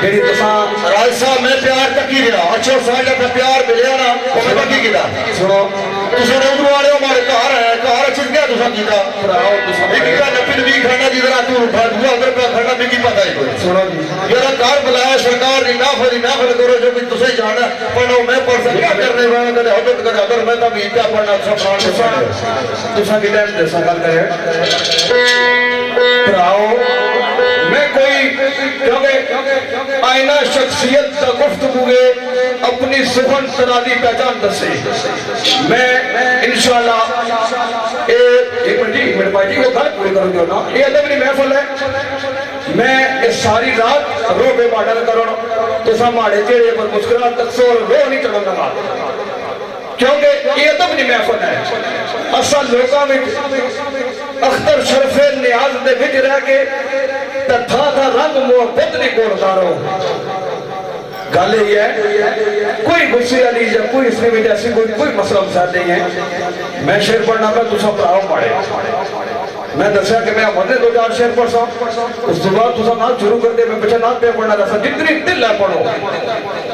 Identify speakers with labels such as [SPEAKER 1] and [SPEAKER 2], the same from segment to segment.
[SPEAKER 1] तेरी तुसा
[SPEAKER 2] राज साहब मैं प्यार तक ही रहा अच्छा साल जब प्यार मिले ना तो मैं तक ही किया
[SPEAKER 1] सुनो
[SPEAKER 2] तुसा रोज वाले हमारे घर है घर अच्छी गया तुसा कीता
[SPEAKER 1] भराओ तुसा
[SPEAKER 2] एक का नफिल भी खाना जिधर तू उठा दूसरा उधर पे खाना भी की पता ही कोई
[SPEAKER 1] सुनो जी
[SPEAKER 2] यार घर बुलाया सरकार ने नाफल करो जो भी तुसे जाना पढ़ो मैं पढ़ सकता करने वाला कदे हदत करे अगर मैं तब इतना पढ़ना सब प्राण
[SPEAKER 1] तुसा की टाइम दे सकल करे भराओ मैं कोई क्योंकि आईना शख्सियत का गुफ्तगू अपनी सुखन तरादी पहचान दसे मैं इंशाल्लाह एक मिनट भाई जी वो गल पूरी कर दो ना ये अदब नहीं महफिल है मैं इस सारी रात रोबे बाडल करो तो हमारे चेहरे पर मुस्कुरा तकसोर रो नहीं चढ़न लगा क्योंकि ये अदब नहीं महफिल है असल लोगों में अख्तर शरफे नियाज दे विच रह के था रंग मोहब्बत नहीं कोड़दारो गल ये है कोई गुस्से वाली या कोई इसमें भी ऐसी कोई मसला मसाल नहीं है मैं शेर पढ़ना था तुसा भराओ पढ़े मैं दसा कि मैं मदे दो चार शेर पढ़ उस बाद तुसा ना शुरू कर दे मैं पीछे ना पे पढ़ना दसा जितनी दिल है पढ़ो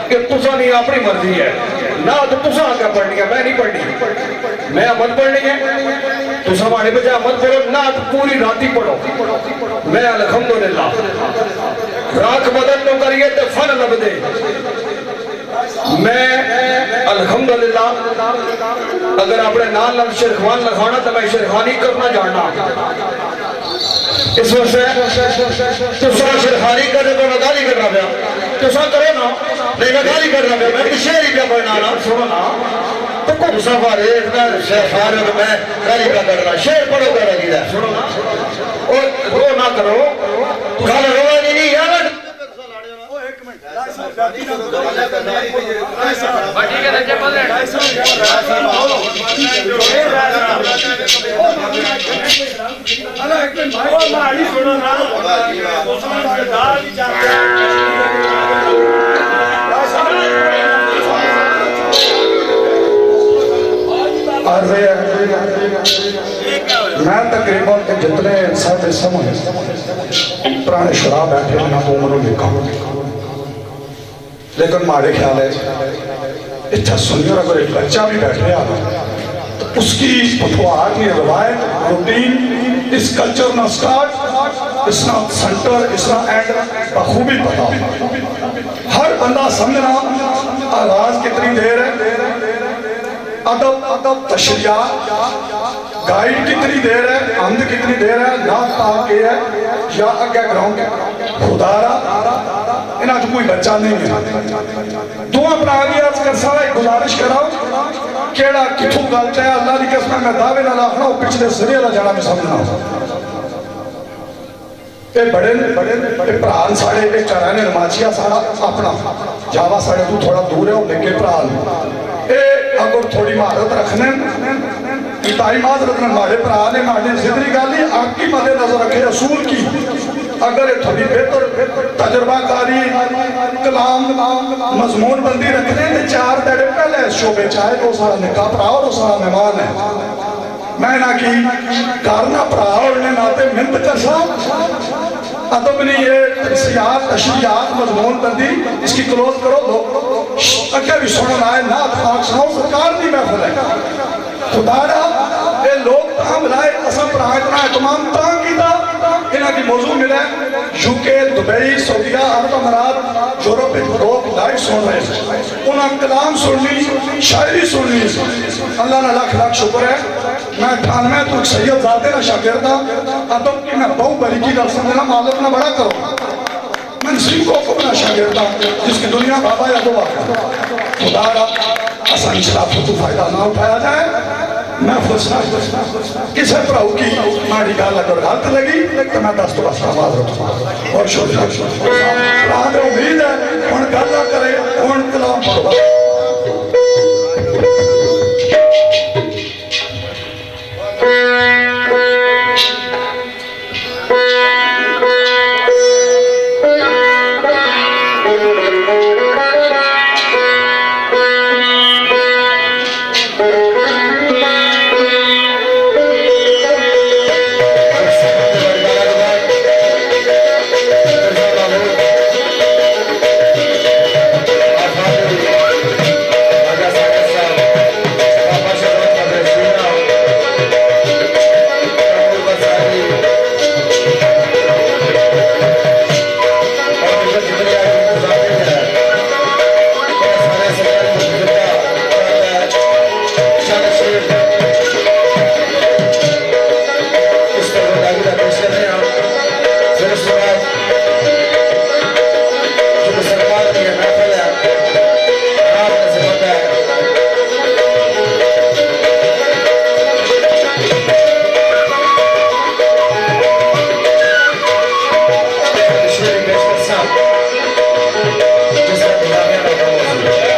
[SPEAKER 1] कि तुसा नहीं अपनी मर्जी है ना तो तुसा क्या पढ़नी है मैं नहीं पढ़नी मैं मत पढ़नी है तुसा हमारे बजाय मत पढ़ो ना तो पूरी रात ही पढ़ो मैं अल्हम्दुलिल्लाह राख बदन तो करिए तो फन लब दे मैं अल्हम्दुलिल्लाह अगर अपने नाल नाल शेरखान लिखाना तो मैं शेरखानी करना जानना इस वजह
[SPEAKER 2] तुसा शेरखानी करे तो मैं गाली करना पाया तुसा करो ना नहीं मैं गाली करना पाया मैं शेर ही क्या पढ़ना ना
[SPEAKER 1] सुनो ना
[SPEAKER 2] तो कौन सा बारे इतना शेरखान हो मैं गाली क्या करना शेर पढ़ो कर रही
[SPEAKER 1] सुनो ना और रो ना करो
[SPEAKER 2] कल रोवानी नहीं यार
[SPEAKER 3] मैं तकरीबन जितने साढ़े समय पुराने शराब बैठे ना तो उम्र लिखा लेकिन मारे ख्याल है इतना सुनिए अगर एक बच्चा भी बैठे आ तो उसकी फुटवार की रवायत रूटीन इस कल्चर ना स्टार्ट इसना सेंटर इसना एंड बखूबी पता हर बंदा समझना आवाज कितनी देर है अदब अदब तशरिया गाइड कितनी देर है हमद कितनी देर है नाक पाक है या अगे ग्राउंड खुदारा इन्हें तो कोई बच्चा नहीं है दो अपना आगे आज कर सारा एक गुजारिश कराओ केड़ा किथों गल चाहे अल्लाह की कसम मैं दावे ना आखना पिछले सिरे वाला जाना मैं समझना ये बड़े बड़े भरा साढ़े एक रहने नमाजिया सारा अपना जावा साढ़े तू थोड़ा दूर है लेके भरा अगर थोड़ी महारत रखने इताई माजरत ने मारे भरा ने मारे जितनी गल ही आपकी मदे नजर रखे असूल की अगर थोड़ी बेहतर तजर्बाकारी कलाम मजमून बंदी रखने तो चार तेरे पहले शोबे चाहे तो सारा निकाह भरा और सारा मेहमान है मैं ना की करना भरा और नाते मिन्नत कर सा अदब नहीं ये सियात अशरियात मजमून बंदी इसकी क्लोज करो दो अगर भी सुनना है ना खाक सुनाओ सरकार नहीं महफिल है खुदारा ये लोग ताम लाए असम पर इतना तमाम ताम कीता इन्हां की मौजू मिला यूके दुबई सऊदीया अरब अमीरात यूरोप लोग लाइव सुन रहे उन्हें कलाम सुननी शायरी सुननी अल्लाह ने लाख लाख शुक्र है मैं 98 तो सैयद जाते ना शागिर्द अदब की मैं बहु बड़ी की गल समझना मालूम ना बड़ा करो मैं सिंह को अपना शागिर्द जिसकी दुनिया बाबा या दुआ खुदा आसानी से आपको फायदा ना उठाया जाए मैं फुसना किसी भराऊ की माड़ी गल अगर गलत लगी तो मैं 10 तो 10 आवाज रखूंगा और शुक्रिया उम्मीद है हूँ गल ना करे हूँ कलाम पढ़ो
[SPEAKER 2] दी महफिल है आपने से पता है शेरी पेशकर साहब जिसका गुलामिया का मौजूद है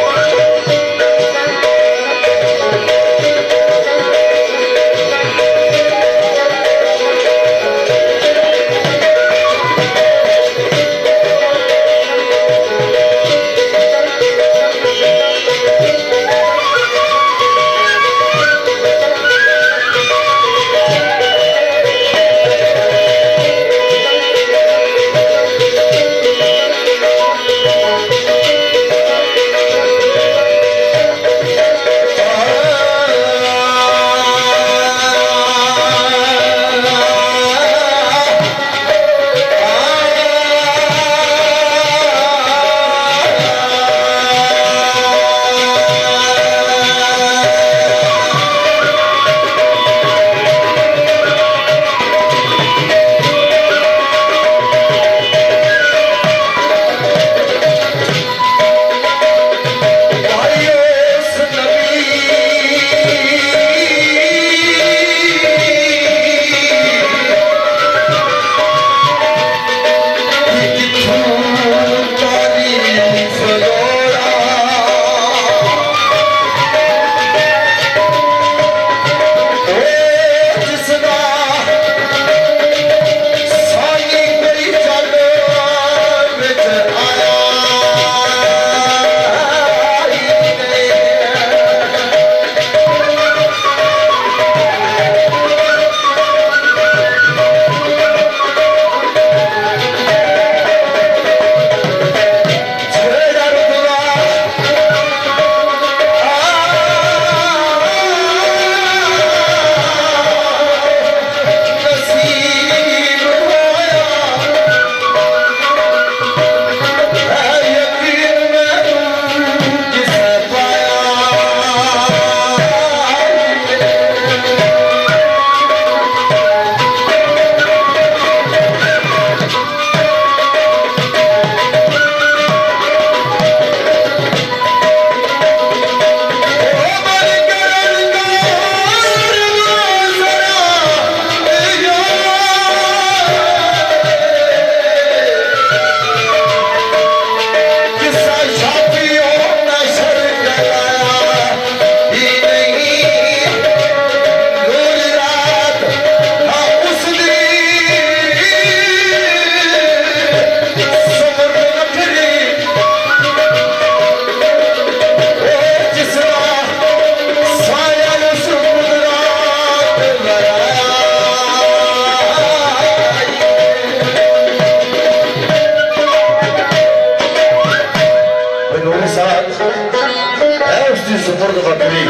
[SPEAKER 2] सुपुर्द बकरी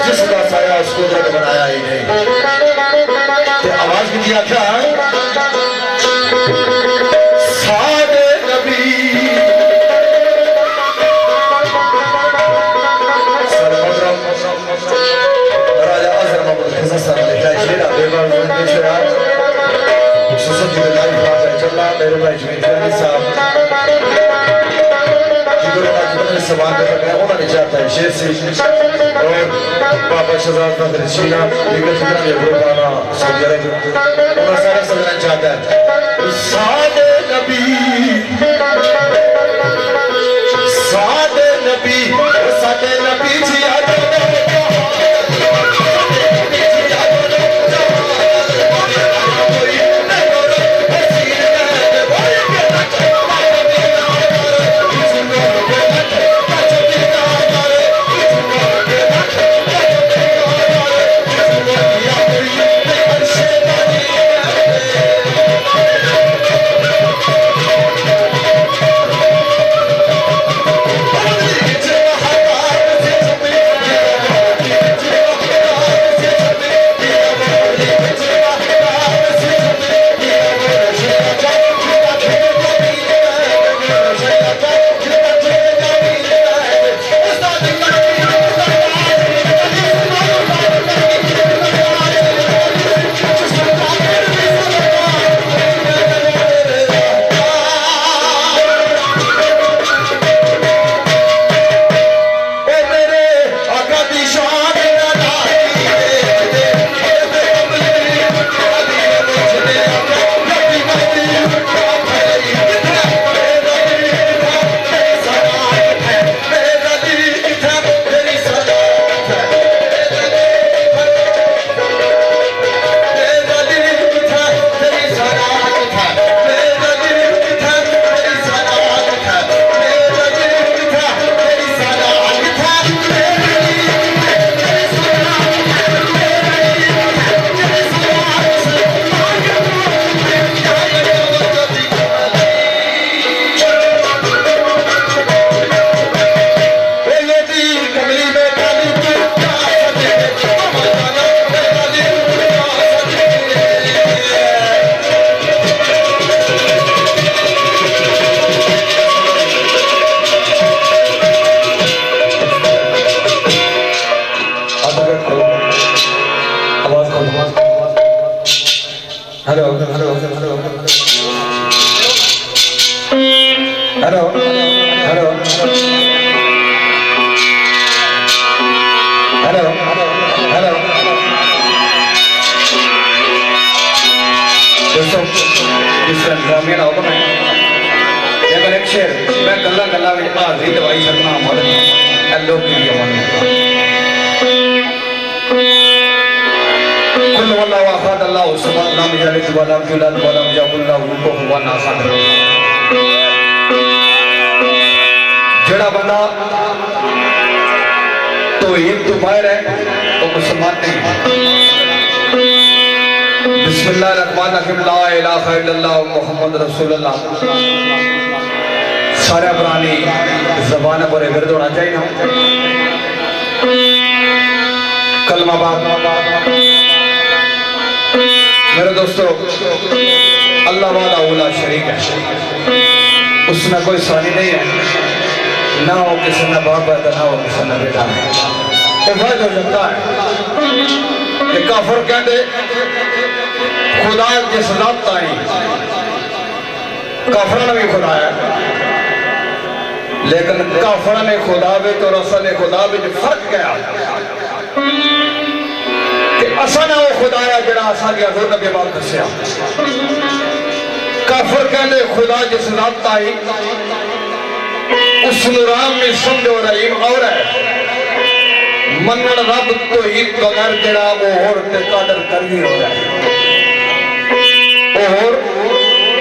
[SPEAKER 2] जिसका साया उस कुदरत बनाया ही नहीं ते आवाज की दिया क्या सादे नबी सरमद्रम राजा अजर महमूद खिज़र साहब ने लिखा शेर बेबार ज़िंदगी शेरात सुसत की लाइफ बात है चला मेरे भाई जुमेरानी साहब सवाल करने उन्होंने चाहता है शेर से और बाबा शहजाद नदर शीना लेकर जितना भी प्रोग्राम सऊदी अरब उन्होंने सारा सजना चाहता है सादे नबी जी आ
[SPEAKER 1] हेलो हेलो हेलो दोस्तों जिस तरह ग्रामीण होगा मैं अगर एक शेर मैं गल्ला गल्ला में हाजरी दवाई सकना हमारे एलो की अमन कुल वल्लाहु अहद अल्लाहु समद लम यलिद व लम यूलद व लम यकुल लहू कुफुवन अहद। जेड़ा बंदा तो ईद तो बाहर है तो मुसलमान नहीं है। बिस्मिल्लाहिर्रहमानिर्रहीम ला इलाहा इल्लल्लाह मुहम्मद रसूलुल्लाह सारे पुरानी जबान पर विरद होना चाहिए ना। कलमा बात मेरे दोस्तों अल्लाह वाला उला शरीक है, उसमें कोई सानी नहीं है, ना हो किसी न बाप है ना हो किसी न बेटा है। तो फर्ज हो सकता है कि काफर कहते खुदा जिस रात ताई काफर ने भी खुदा है, लेकिन काफर ने खुदा भी तो रसल ने खुदा भी फर्क क्या कि असा ना वो खुदा है जरा असा के हजूर नबी बात दसिया। काफर कहते खुदा जिस रात आई उस राम में समझो रहीम और है मनन रब तो ही बगैर जरा वो और ते कादर करीम हो रहा है, और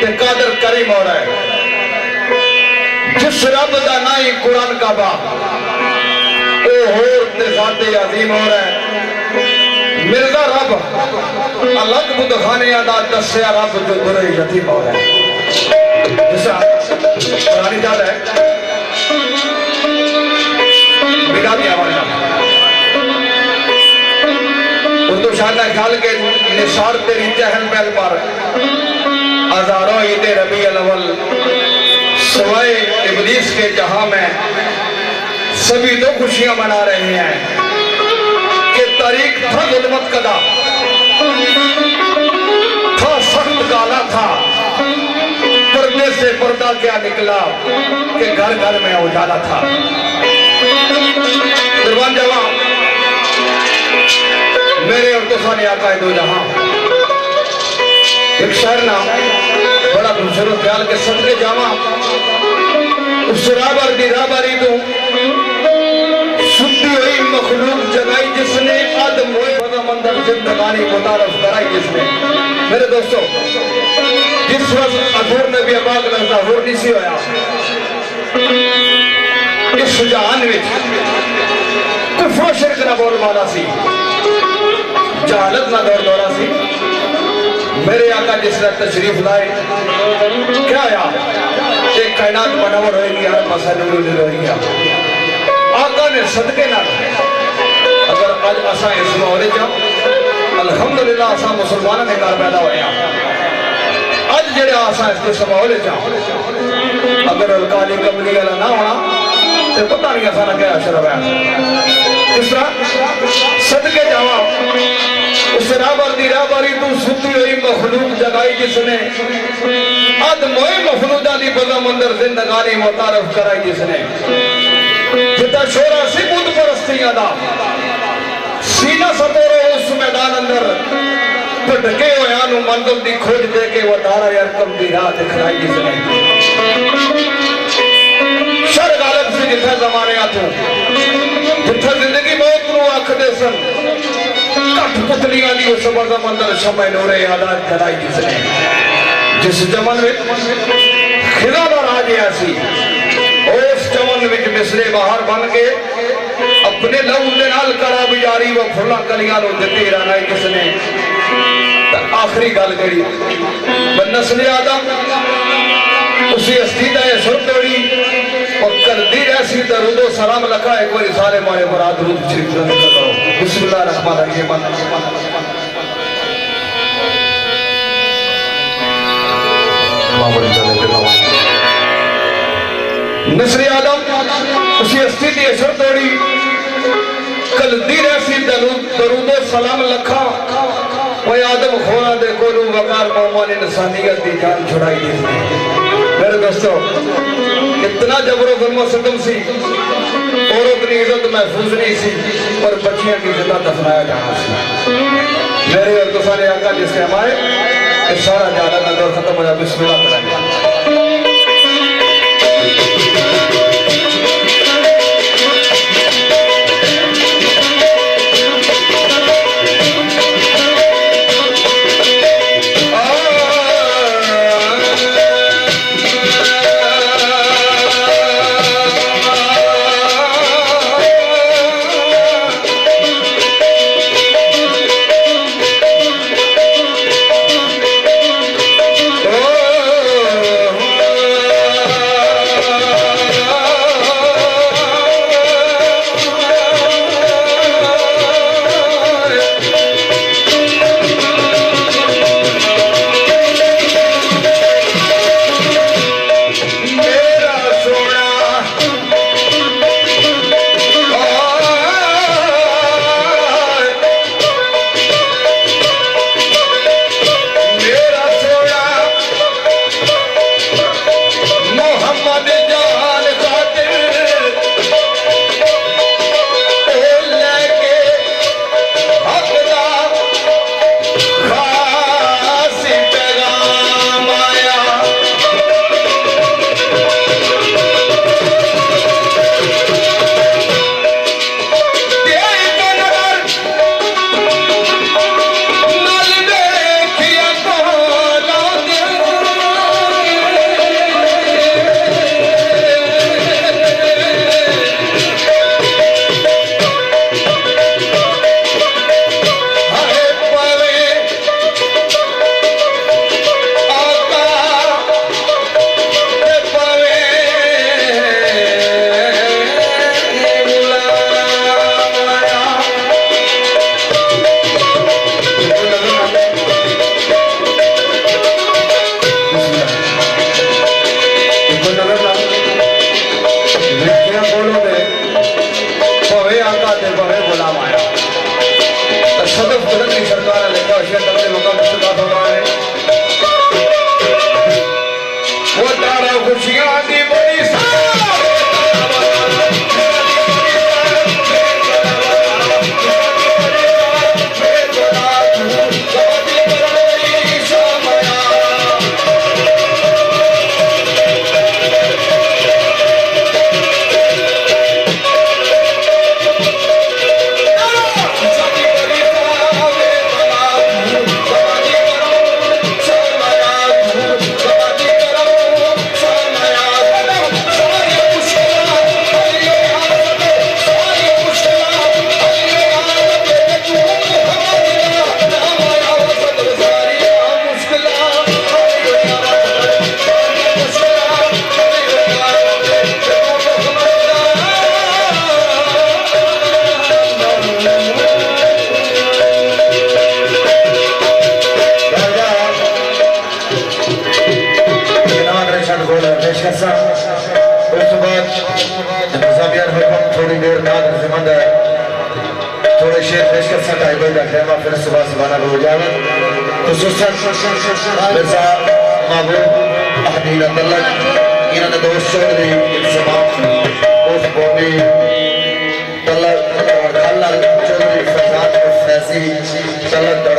[SPEAKER 1] ते कादर करीम हो रहा है। जिस रब का ना ही कुरान का बाप ओ होर ते ज़ाते अजीम हो रहा है। मिर्जा रब अलग बुदखाने दा दस्या रब जो बुरे यतीम हो रहा है। जिसा पुरानी याद है बिगा दिया वाला उर्दू शाना ख्याल के निसार तेरी चहल पहल पर हजारों ईद रबी अव्वल सवाए इब्लीस के जहां में सभी तो खुशियां मना रहे हैं कि तारीख था जुल्मत कदा था सख्त काला था, पर्दे से पर्दा क्या निकला कि घर घर में उजाला था। कुर्बान जावा मेरे और तुसाने आका दो जहां एक शहर ना बड़ा खूबसूरत ख्याल के सदके जावा उस राबर दी राबारी तो सुती हुई मखलूक जगाई जिसने आदम हुए मंदर जिंदगानी मुतारफ कराई जिसने। मेरे दोस्तों जिस वक्त हजूर नबी पाक दा ज़हूर नहीं सी होया इस जहान में कुफ्र शिरक ना बोल वाला सी, जहालत ना दौर दौरा सी। मेरे आका जिसने तशरीफ लाए क्या आया एक कायनात बनावट होगी यार मसला होगी आका ने सदके ना अगर आज असा इस माहौल च अल्हम्दुलिल्लाह असा मुसलमानों ने घर पैदा होया अज जेड़े असा इस माहौल च अगर काली कमली वाला ना होना तो पता नहीं असा क्या अशरफ है। इस तरह सदके जावा उस राबर दी राबारी तू सुती हुई मखलूक जगाई जिसने अद मोए मखलूदा दी बदम अंदर जिंदगानी मुतारफ कराई जिसने। जितना शोरा सी बुत परस्तियां दा सीना सतोरो उस मैदान अंदर भटके होया नु मंजिल दी खोज दे के वो दारा यार कम दी राह दिखलाई जिसने। शर गालिब से जिथा जमाने आतो जिथा जिंदगी मौत नु आखदे सन कट पुतलियां दी उस बदम अंदर समय नूरे आदात कराई जिसने। जिस जमन में खिदा दा राज ऐसी उस चमन विच मिसरे बाहर बन के अपने लहू दे नाल करा बिजारी वो फुला कलियां नु दित्ती रानाई किसने। आखिरी गल करी नस्ल आदम उसी हस्ती दा सुर तोड़ी और करदी रहसी दरूद सलाम लखा एक बार सारे मारे मुराद रूद शरीफ करो। बिस्मिल्लाहिर्रहमानिर्रहीम। नस्ल आदम उसी हस्ती दी असर तोड़ी कलदी रहसी दरूद सलाम लखा वो आदम खोरा दे कोलू वकार मोहमान इंसानियत दी जान छुड़ाई दी। मेरे दोस्तों इतना जबरो जुल्म सितम सी और उतनी इज्जत महफूज नहीं सी पर बच्चियों की इज्जत दफनाया जाना सी मेरे और तो सारे आका जिसके हमारे ये सारा ज्यादा का दौर खत्म हो जाए बिस्मिल्लाह करेंगे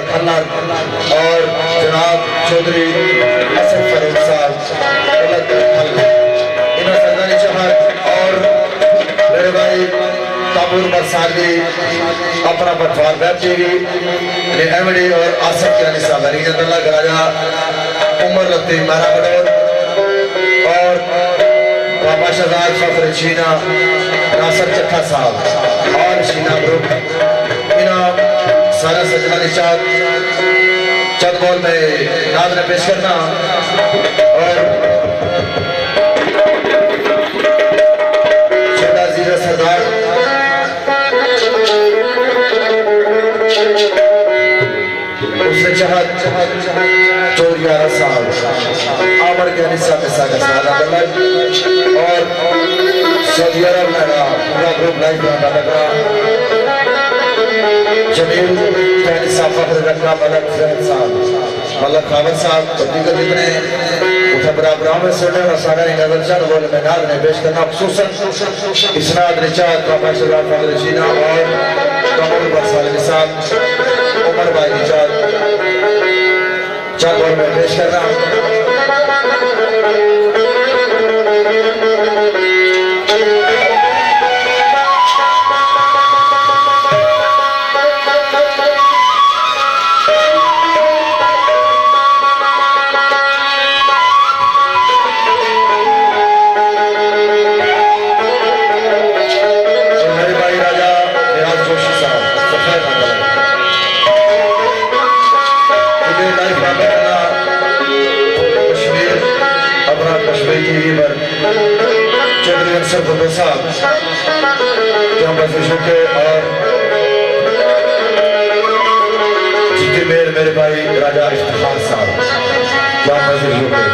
[SPEAKER 2] और जनाब चौधरी असद फरूख साहब और मेरे भाई ताबूर बरसाली अपना पटवार बैठेगी एमडी और आसफ किरानी साहब रीजन गराजा उमर लत्ती मारा बडोर और बाबा शहजाद फखर शीना नासर चट्ठा साहब और शीना ग्रुप इनाम सारा सजना निशाद चंद बॉल में नाद ने पेश करना और छोटा जीरा सरदार उसने चाहत चौरिया साहब आमर के अनिसा में सागा सादा बल्लभ और सऊदी अरब में पूरा ग्रुप लाइव बना लगा जमील फैनी साहब फखर रखा मलक फैन साहब मलक खावर साहब और दीगर जितने उठा बराबर में सुनने वाला सारा ही नजर चल बोले मैं नाद ने पेश करना खुसूसन इसनाद रिचाद बाबा शहजाद फादर जीना और कमर बरसाल के साथ उमर भाई रिचाद चल बोल में पेश करना मेरे भाई राजा इफ्तिखार साहब क्या मजे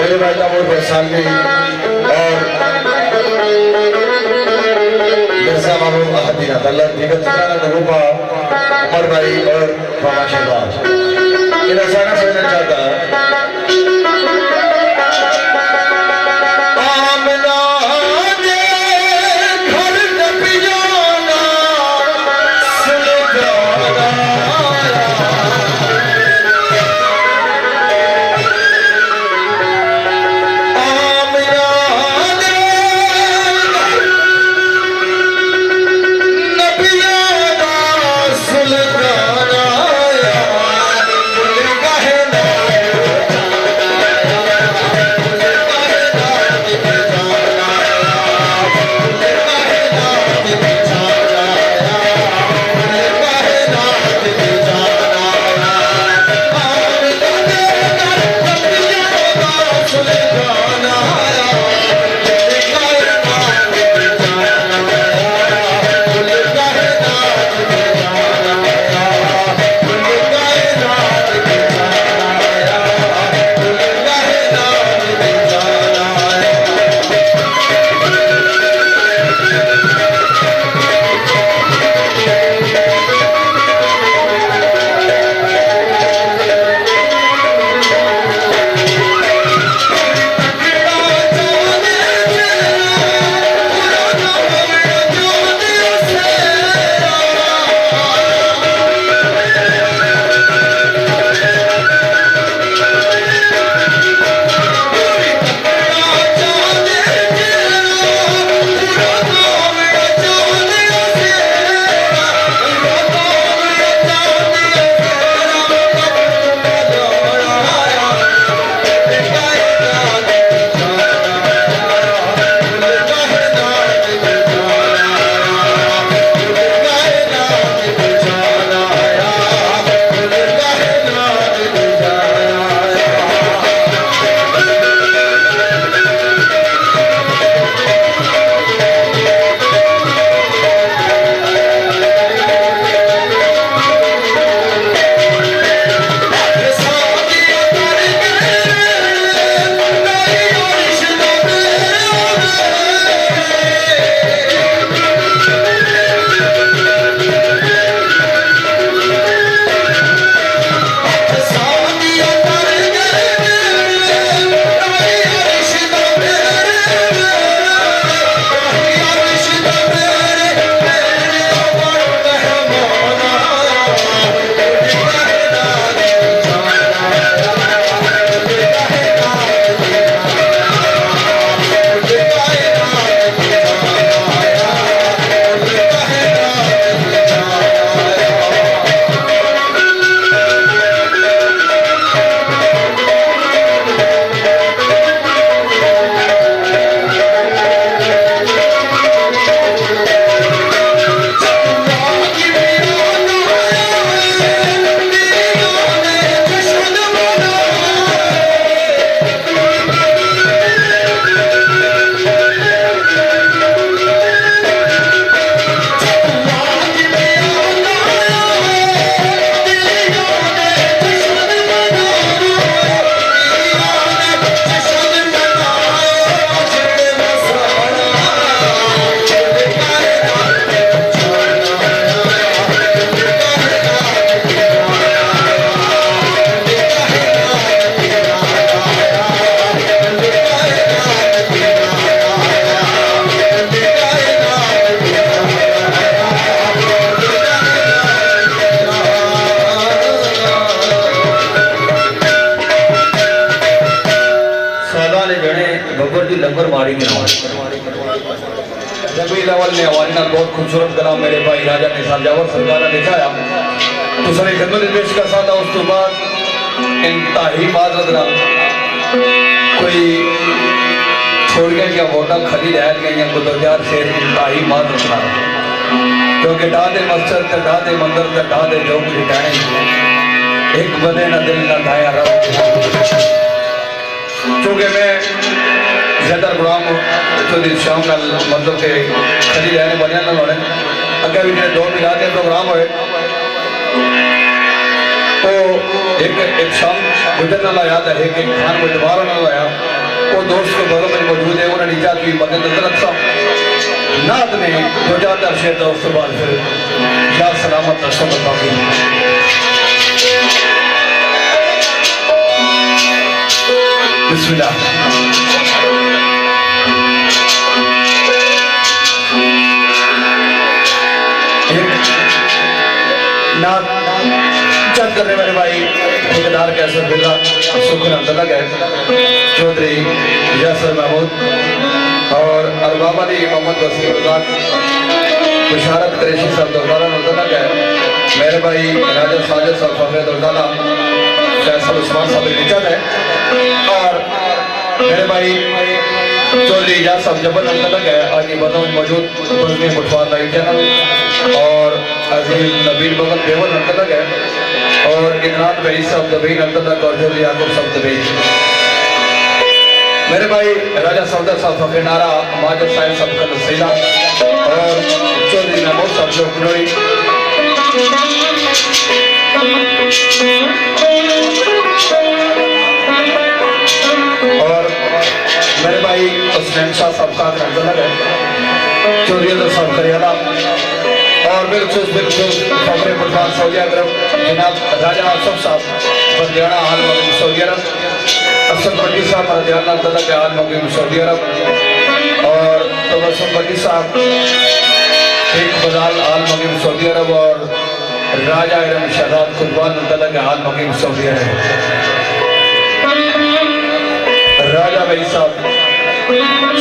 [SPEAKER 2] मेरे भाई का मोर बरसाल में और मिर्जा महबूब अहदीना अल्लाह दिगत रूपा उमर भाई और बाबा शहबाज इन अचानक समझना चाहता
[SPEAKER 1] पटवारी के नाम रबीउल अव्वल ने हवाले नाल बहुत खूबसूरत कलाम मेरे भाई राजा निसार जावर सरकार ने लिखाया तो सारी खिदमत पेश कर सकता। उस तो बाद इंतहाई माजरत नाल कोई थोड़ियां जिहा वोटां खाली रह गई को 2000 शेर इंतहाई माजरत नाल क्योंकि डा दे मस्जिद ते डा दे मंदिर ते डा दे जो कुछ कहने एक बने ना दिल ना दाया रब क्योंकि मैं ज्यादा गुलाम चौधरी शाम का मतलब के खड़ी रहने बनिया ना लौड़े अगर भी मेरे 2 मिलाद के प्रोग्राम हुए तो एक शाम गुजरने वाला याद है कि खान को दोबारा ना लाया वो दोस्त के बगल में मौजूद है उन्होंने निजात की मदद नजर रखा नात ने 2000 शेर था उसके बाद फिर या सलामत रस्म बाकी बिस्मिल्लाह नात चल करने वाले भाई ठेकेदार कैसे बिल्ला शुक्र अल्लाह है चौधरी यासर महमूद और अरबाब अली मोहम्मद वसीम बुशारत करेशी साहब दोबारा अल्लाह है मेरे भाई राजा साजिद साहब फखर दौलाना फैसल उस्मान साहब निजात है और मेरे भाई चौधरी इजाज साहब जबल अल्लाह है आज ये बदौन मौजूद बजने मुठवार लाइव चैनल और अजीज नबील बगल बेवल अल्लाह है और इमरान भाई साहब दबीन अल्लाह और चौधरी याकूब साहब दबीन मेरे भाई राजा सौदा साहब फखर नारा माजिद साहिब साहब का नसीला और चौधरी महमूद साहब जो कुनोई और मेरे भाई हुसैन शाह साहब का अल्लाह है चौधरी अदर साहब करियाला और बिल्कुल खबरें पठान सऊदी अरब जनाब राजा आसफ साहब बरदियाना हाल मकीम सऊदी अरब असद भट्टी साहब बरदियाना अल्लाह के हाल मकीम सऊदी अरब और तबस्सुम भट्टी साहब शेख बजाल हाल मकीम सऊदी अरब और राजा इरम शहजाद कुर्बान अल्लाह के हाल मकीम सऊदी अरब राजा भाई साहब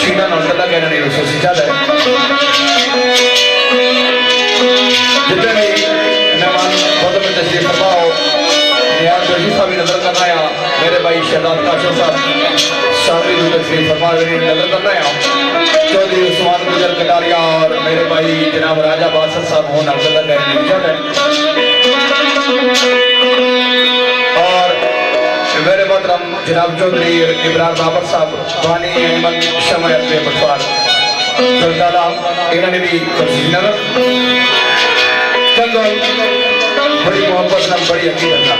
[SPEAKER 1] शीना अल्लाह के ने रसूल सिजाद है जितने भी मेहमान बहुत में तशरीफ फरमाओ नियाज जोशी साहब भी नजर करना है मेरे भाई शहजाद काशिफ साहब साहब भी तशरीफ फरमा नजर करना है चौधरी उस्मान गुजर कटारिया और मेरे भाई जनाब राजा बासर साहब होना अल्लाह का निजात है और मेरे मोहतरम जनाब चौधरी इब्रार बाबर साहब बानी अहमद शमयत पे पटवार दरदाला इन्होंने भी तस्वीर चंदो बड़ी मोहब्बत ना बड़ी अकीदत ना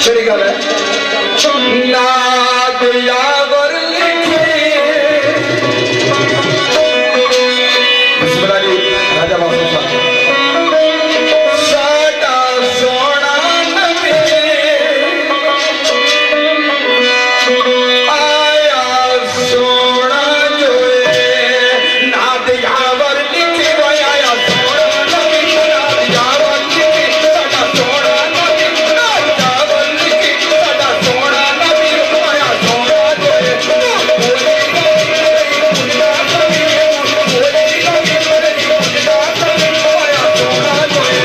[SPEAKER 1] मेरी गल है नाद यावर लिखी बिस्मिल्लाह जी राजा बाबू साडा सोना नबी आया सोना जोए नाद यावर लिखी आया सोना नबी नाद यावर लिखी साडा सोना नबी नाद यावर लिखी साडा सोना नबी आया सोना जोए बोले बुढ़ा कभी बोले कभी बुढ़ा कभी आया सोना जोए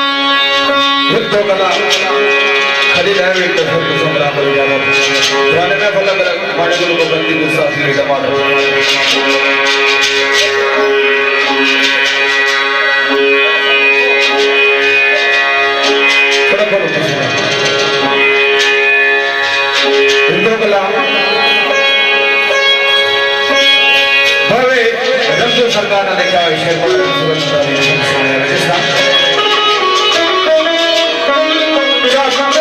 [SPEAKER 1] युद्धों कला खड़ी रहे हुए कसर को संग्राम कर जाना जाने में फल माने को बंदी गुस्सा से जमा दो थोड़ा बोलो युद्धों कला भवे रंजो सरकार ने देखा शेर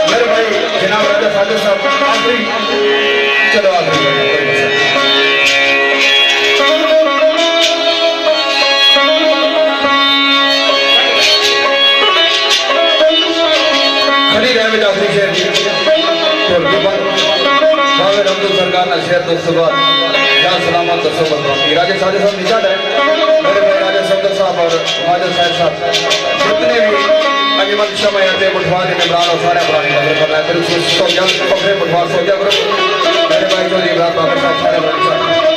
[SPEAKER 1] मेरे भाई जनाब राजा साजद साहब आखिरी चलो आखिरी खड़ी रहे में आखिरी शेर तो भावे रमजो सरकार ने शेर तो सुबह जहाँ सलामत तो सुबह राजा साजद साहब निशान है मेरे भाई राजा सफदर साहब और माजद साहब जितने भी अजमत समय आते बुढ़वान इमरान और सारे पुराने नजर करना है फिर उसको सोजा पकड़े बुढ़वान सोजा करो मेरे भाई चौधरी इमरान बाबर साहब सारे पुराने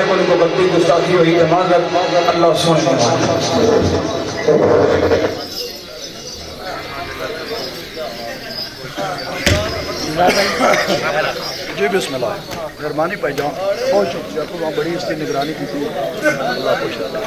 [SPEAKER 1] मेरे को गलती गुस्ताखी हुई तो माजरत अल्लाह सुने।
[SPEAKER 4] जी बिस्मिल्लाह, मेहरबानी भाई जान, बहुत शुक्रिया तो वहाँ बड़ी इसकी निगरानी की थी। अल्लाह खुश रखे।